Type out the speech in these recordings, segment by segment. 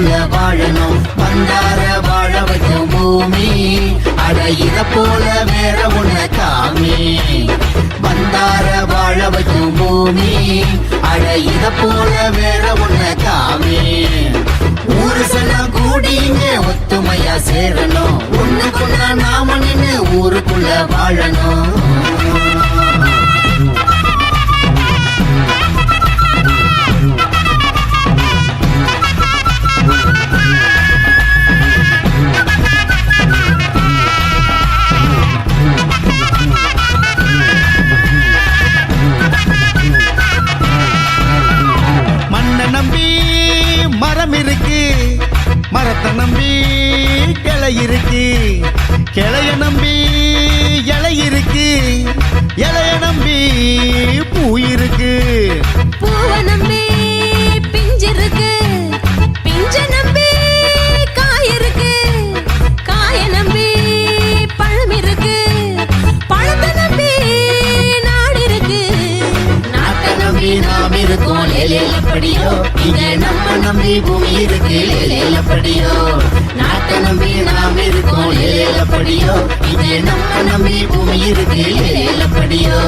ஊருக்குள்ள வாழணும் வந்தார வாழ வைக்கும் பூமி அட இத போல வேற ஒண்ணு காமி வந்தார வாழ வைக்கும் பூமி அட இத போல வேற ஒண்ணு காமி ஊரு செல்லாம் கூடிங்க ஒத்துமையா சேரணும் ஒண்ணுக்குள்ள நாம நின்னு ஊருக்குள்ள வாழணும் மரத்தை நம்பி கிளை இருக்கு கிளைய நம்பி இலை இருக்கு இலைய நம்பி பூ இருக்கு பூவை நம்பி பிஞ்சு இருக்கு பிஞ்ச நம்பி காய் இருக்கு காய நம்பி பழம் இருக்கு பழத்தை நம்பி நாடு இருக்கு நாட்டை நம்பி நாம் இருக்கோம் லேலேலப்படியோ இங்க நம்ம நம்பி பூமி இருக்கு லேலேலப்படியோ நாட்டை நம்பி நாம் இருக்கோம் லேலேலப்படியோ இங்க நம்ம நம்பி பூமி இருக்கு லேலேலப்படியோ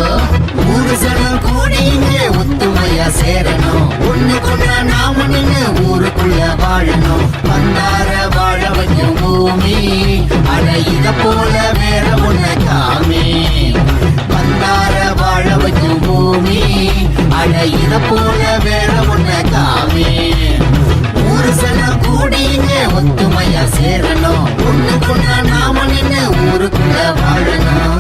ஊரு சனம் கூடிங்க ஒத்துமையா சேரணும் ஒண்ணுக்குள்ள நாம நின்னு ஊருக்குள்ள வாழணும் வந்தார வாழ வைக்கும் பூமி அட இத போல வேற ஒண்ணு காமி வந்தார வாழ வைக்கும் பூமி அட இத போல வேற ஒண்ணு காமி ஊரு சனம் கூடிங்க ஒத்துமையா சேரணும் ஒண்ணுக்குள்ள நாம நின்னு ஊருக்குள்ள வாழணும்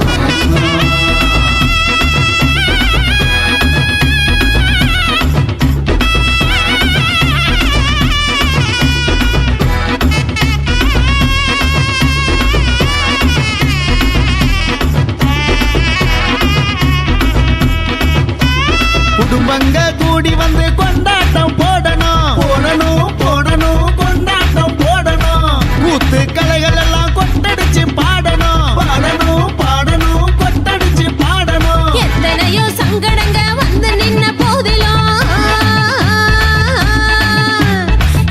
குடும்பங்க கூடி வந்து கொண்டாட்டம் போடணும் போடணும் போடணும் கொண்டாட்டம் போடணும் கூத்து கலைகள் எல்லாம் கொட்டடிச்சு பாடணும் பாடணும் பாடணும் கொட்டடிச்சு பாடணும் எத்தனையோ சங்கடங்க வந்து நின்ன போதிலும்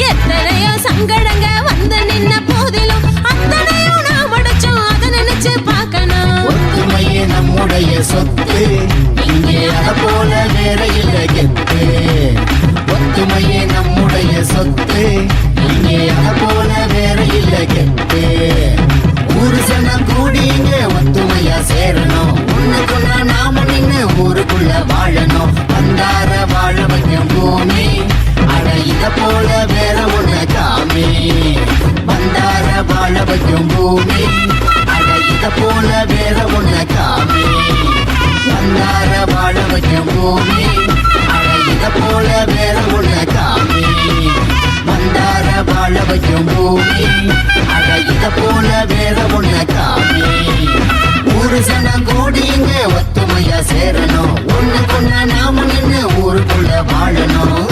எத்தனையோ சங்கடங்க வந்து நின்ன போதிலும் அத்தனையும் நாம் அடைச்சோம் அதை நினைச்சு பார்க்கணும் ஒத்துமையே நம்முடைய சொத்து இங்கே அத போல வேற இல்ல கெத்து ஒத்துமையே நம்முடைய சொத்து இங்கே அத போல வேற இல்ல கெத்து ஊரு சனம் கூடிங்க ஒத்துமையா சேரணும் ஒண்ணுக்குள்ள நாம நின்னு ஊருக்குள்ள வாழணும் வந்தார வாழ வைக்கும் பூமி அட இத போல வேற ஒண்ணு காமி வந்தார வாழ வைக்கும் பூமி அட இத போல வேற ஒண்ணு காமி வந்தார வாழ வைக்கும் பூமி அட இத போல வேற ஒண்ணு காமி வந்தார வாழ வைக்கும் பூமி அட இத போல வேற ஒண்ணு காமி ஊரு சனம் கூடிங்க ஒத்துமையா சேரணும் ஒண்ணுக்குள்ள நாம நின்னு ஊருக்குள்ள வாழணும்